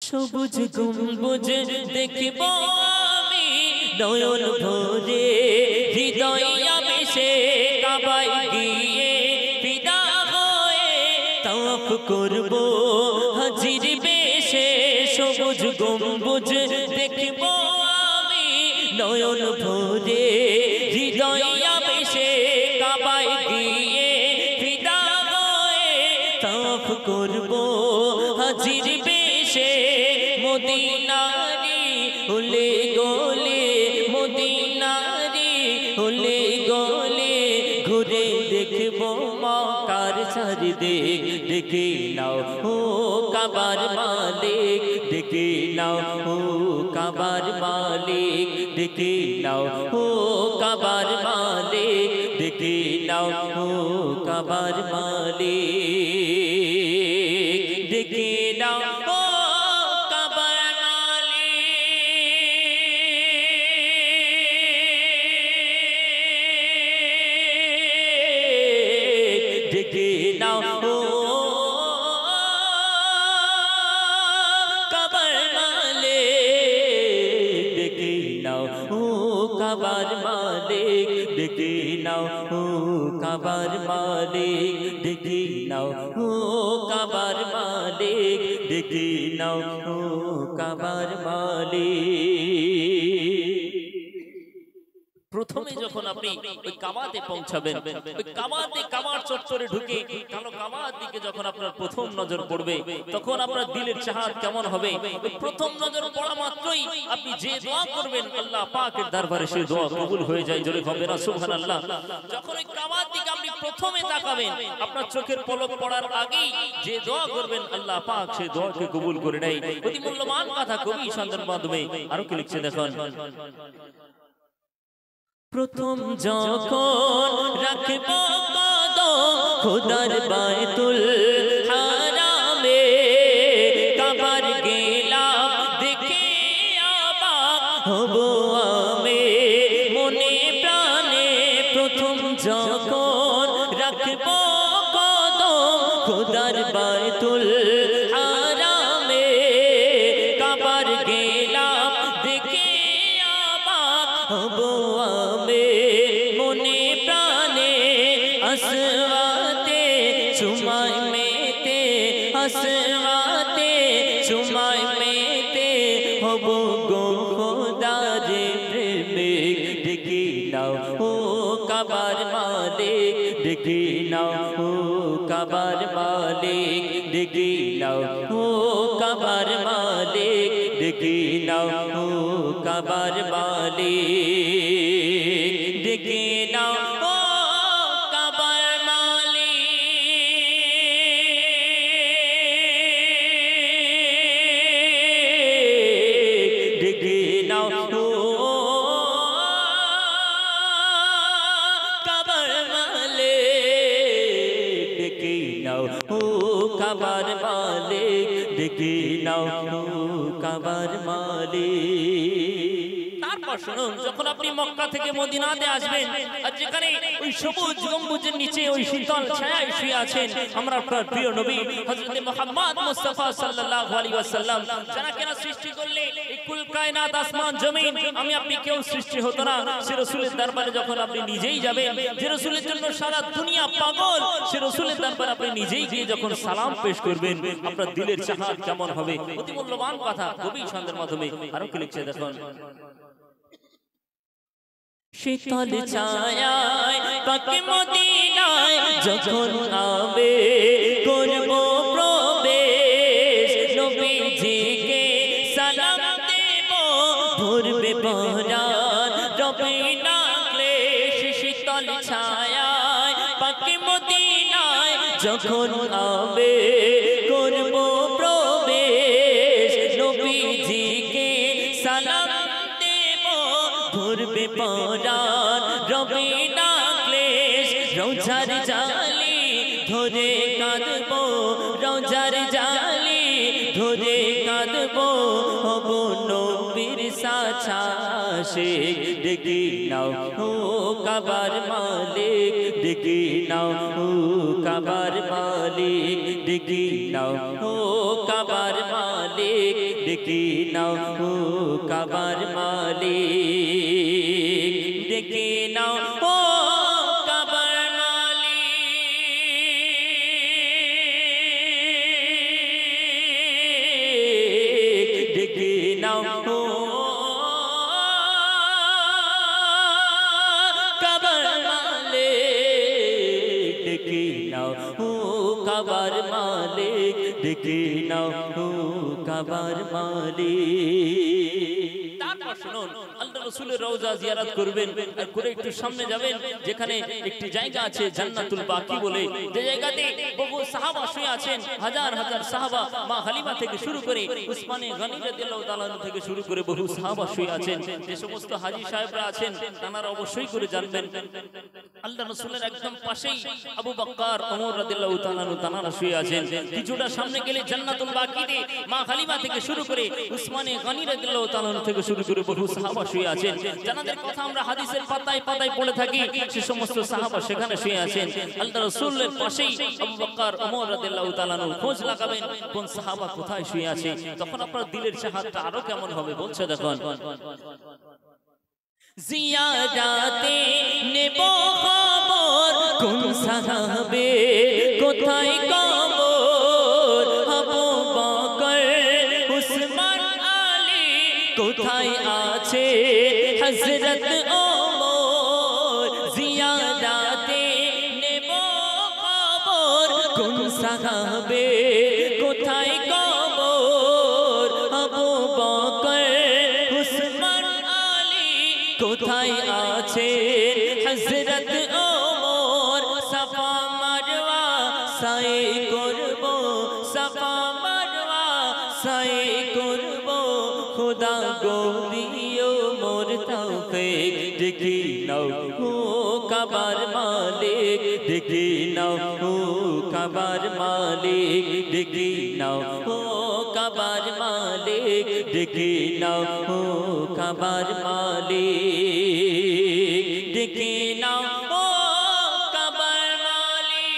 সবুজ গম্বুজ দেখব আমি নয়ন ভরে, হৃদয় আবেশে কাবায় গিয়ে ফিদা হয়ে তাওয়াফ করব হাজির বেশে। সবুজ গম্বুজ দেখব আমি নয়ন ভরে, হৃদয় আবেশে কাবায় গিয়ে ফিদা হয়ে তাওয়াফ করব হাজির বেশে। মদিনারি হলে গলে, মদিনারি হলে গলে ঘুরে দেখব মক্কার চারিদিক। দেখে নাও ও কাবার মালিক, দেখে নাও ও কাবার মালিক, দেখে নাও ও কাবার মালিক, দেখে নাও ও কাবার মালিক, দেখে নাও ও কাবার মালিক, দেখে নাও ও কাবার মালিক, দেখে নাও ও কাবার মালিক, দেখে নাও ও কাবার মালিক, দেখে নাও ও কাবার মালিক, দেখে নাও ও কাবার মালিক। প্রথমে যখন আপনি ওই কাবাতে পৌঁছাবেন, ওই কাবাতে কাবার চত্বরে ঢুকে কালো কাবার দিকে যখন আপনার প্রথম নজর পড়বে, তখন আপনার দিলের চাহাত কেমন হবে? ওই প্রথম নজর পড়া মাত্রই আপনি যে দোয়া করবেন আল্লাহ পাকের দরবারে সেই দোয়া কবুল হয়ে যায়। জোরে হবে না সুবহানাল্লাহ। যখন ওই কাবার দিকে আপনি প্রথমে তাকাবেন, আপনার চোখের পলক পড়ার আগেই যে দোয়া করবেন আল্লাহ পাক সেই দোয়াকে কবুল করে নেয়। অতি মূল্যবান কথা কবি সন্ধান মাধ্যমে আরো কি লিখছে দেখুন। প্রথম যখন রাখব কদম খোদার বায়তুল হারামে, কাবার গেলাম দেখে অবাক হব আমি মনে প্রাণে। প্রথম যখন রাখব কদম খোদার বায়তুল হারামে, কাবার গেলাম দেখে অবাক হব মনে প্রাণে। আসওয়াতে চুমাই মেতে, আসওয়াতে চুমাই মেতে হব গো খোদারে প্রেমিক। দেখে নাও ও কাবার মালিক, দেখে নাও ও কাবার মালিক, দেখে নাও ও কাবার মালিক, দেখে নাও ও কাবার মালিক, দেখে নাও ও কাবার মালিক, দেখে নাও ও কাবার মালিক, দেখে নাও ও কাবার মালিক, দেখে নাও ও কাবার মালিক। শুনুন, যখন আপনি মক্কা থেকে মদিনাতে আসবেন আর যেখানে ওই সবুজ গম্বুজের নিচে ওই শীতল ছায়ায় শুয়ে আছেন আমরা আপনার প্রিয় নবী হযরত মুহাম্মদ মুস্তাফা সাল্লাল্লাহু আলাইহি ওয়াসাল্লাম, যারা কেন সৃষ্টি করলে এই কুল কায়নাত আসমান জমিন, আমি আপনি কেউ সৃষ্টি হতো না। সে রাসূলের দরবারে যখন আপনি নিজেই যাবেন, যে রাসূলের জন্য সারা দুনিয়া পাগল, সে রাসূলের দরবারে আপনি নিজেই গিয়ে যখন সালাম পেশ করবেন, আপনার দিলের চাহাত কেমন হবে? অতি মূল্যবান কথা কবি ছন্দের মাধ্যমে আরো কি লিখছে দেখুন। শীতল ছায়ায় পাকে মদিনায় যখন আবে করব প্রবেশ, নবীজিকে সালাম দেব ভরবে পরাণ রবে না ক্লেশ। শীতল ছায়ায় পাকে মদিনায় যখন আবে করব প্রবেশ, নবীজিকে সালাম ভরবে পরাণ রবে না ক্লেশ। রোজার জালি ধরে কাঁদব, রোজার জালি ধরে কাঁদব, হব নবীর সাচা শেখ ডেকে নাও ও কাবার মালিক ডেকে নাও ও কাবার মালিক ডেকে নাও ও কাবার মালিক ডেকে নাও ও কাবার মালিক ডেকে নাও ও কাবার মালিক ডেকে নাও ও কাবার মালিক ডেকে নাও ও কাবার মালিক ডেকে নাও ও কাবার মালিক। তারপর শুনুন, আল্লাহ রাসূলের রওজা জিয়ারত করবেন, আর করে একটু সামনে যাবেন, যেখানে একটি জায়গা আছে জান্নাতুল বাকি বলে, যে জায়গাতে বহু সাহাবা শুয়ে আছেন, হাজার হাজার সাহাবা, মা হালিমা থেকে শুরু করে উসমানে গনি রাদিয়াল্লাহু তাআলা থেকে শুরু করে বহু সাহাবা শুয়ে আছেন। যে সমস্ত হাজী সাহেবরা আছেন তারা অবশ্যই করে জানবেন আল্লাহ রাসূলের একদম পাশেই আবু বকর ওমর রাদিয়াল্লাহু তাআলা শুয়ে আছেন। কিছুটা সামনে গেলে জান্নাতুল বাকিতে মা হালিমা থেকে শুরু করে উসমানে গনি রাদিয়াল্লাহু তাআলা থেকে শুরু করে বহু সাহাবা শুয়ে আছেন। যাদের কথা আমরা হাদিসের পাতায় পাতায় পড়ে থাকি, সে সমস্ত সাহাবা সেখানে শুয়ে আছেন। আল্লাহ রাসূলের পাশেই আবু বকর ওমর রাদিয়াল্লাহু তাআলা খোঁজ লাগাবেন কোন সাহাবা কোথায় শুয়ে আছে, তখন আপনার দিলের চাহতটা আরো কেমন হবে বলছে দেখুন। জিয়ারাতে নেব খবর কোন সাহাবে কোথায় কবর, আবু বকর উসমান আলী কোথায় আছে হযরত ওমর। জিয়ারাতে নেব খবর কোন সাহাবে কোথায় কবর, আবু বকর উসমান আলী কোথায় আছে হযরত ওমর। সাফা মারওয়া সাই করব, সাফা মারওয়া সাই করব, খোদা গো দিও মোর তৌফিক। ডেকে নাও ও কাবার মালিক ডেকে নাও ও কাবার মালিক ডেকে নাও ও কাবার মালিক ডেকে নাও ও কাবার মালিক ডেকে নাও ও কাবার মালিক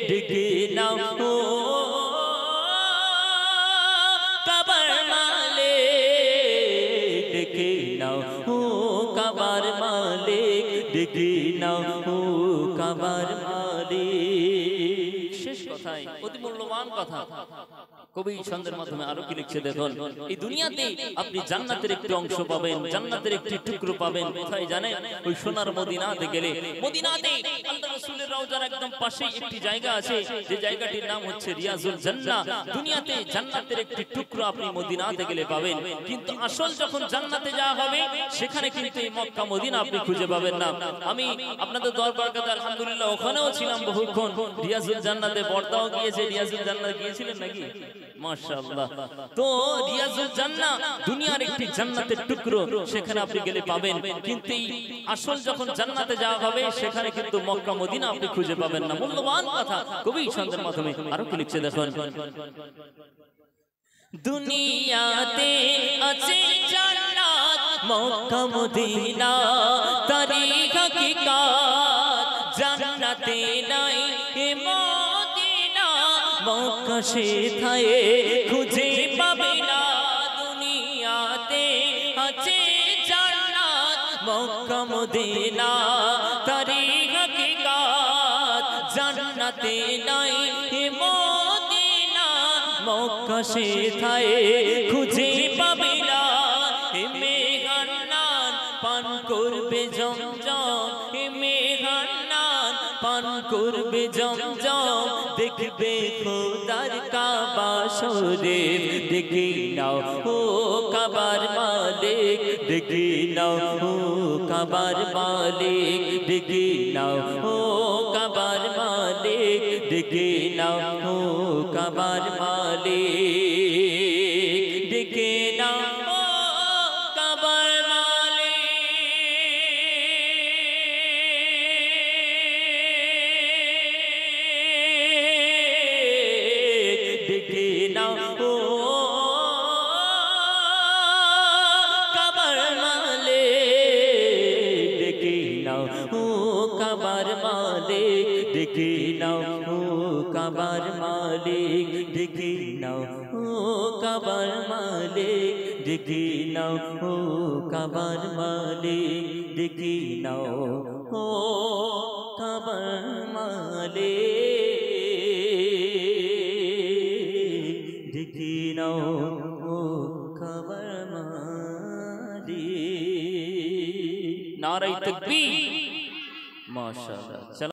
ডেকে নাও ও কাবার মালিক ডেকে নাও ও কাবার মালিক ডেকে নাও ও কাবার মালিক। শেষ কথায় অতি মূল্যবান কথা কবি ছন্দের মাধ্যমে আরো কি লিখছে দেখুন। এই দুনিয়াতে আপনি জান্নাতের একটি অংশ পাবেন, জান্নাতের একটি টুকরো পাবেন কোথায় জানেন? ওই সোনার মদিনাতে গেলে। মদিনাতে আল্লাহ রাসূলের রওজার একদম পাশেই একটি জায়গা আছে, যে জায়গাটির নাম হচ্ছে রিয়াজুল জান্নাহ। দুনিয়াতে জান্নাতের একটি টুকরো আপনি মদিনাতে গেলে পাবেন, কিন্তু আসল যখন জান্নাতে যাওয়া হবে সেখানে কিন্তু এই মক্কা মদিনা আপনি খুঁজে পাবেন না। আমি আপনাদের দরবার কাছে আলহামদুলিল্লাহ ওখানেও ছিলাম বহুক্ষণ, রিয়াজুল জান্নাতে বর্তাও গিয়েছে। রিয়াজুল জান্নাত গিয়েছিলেন নাকি? মাশাআল্লাহ। তো রিয়াজুল জান্নাহ দুনিয়ার একটি জান্নাতের টুকরো, সেখানে আপনি গেলে পাবেন, কিন্তু আসল যখন জান্নাতে যাওয়া হবে সেখানে কিন্তু মক্কা মদিনা আপনি খুঁজে পাবেন না। মূল্যবান কথা কবি ছন্দের মাধ্যমে আরো কি লিখছে দেখুন। দুনিয়াতে আছে জান্নাত মক্কা মদিনা তারই হাকিকাত, জান্নাতে নাই এ মদিনা মক্কা সেথায় খুঁজে পাবে না। দুনিয়াতে আছে জান্নাত মক্কা মদিনা তারই হাকিকাত, জান্নাতে নাই এ মদিনা মক্কা সেথায় খুঁজে পাবে না। মেঘান্নান পান করবে জমজম, মেঘান্নান পান করবে জমজম, দেখবে খোদার কাবা শরীফ। দেখে নাও ও কাবার মালিক দেখে নাও ও কাবার মালিক দেখে নাও ও কাবার মালিক দেখে নাও ও কাবার মালিক দেখে নাও ও কাবার মালিক দেখে নাও ও কাবার মালিক দেখে নাও ও কাবার মালিক দেখে নাও ও কাবার মালিক দেখে নাও ও কাবার মালিক দেখে নাও ও কাবার মালিক দেখে নাও ও কাবার মালিক দেখে নাও ও কাবার মালিক। নারে তাকবীর, মাশাআল্লাহ।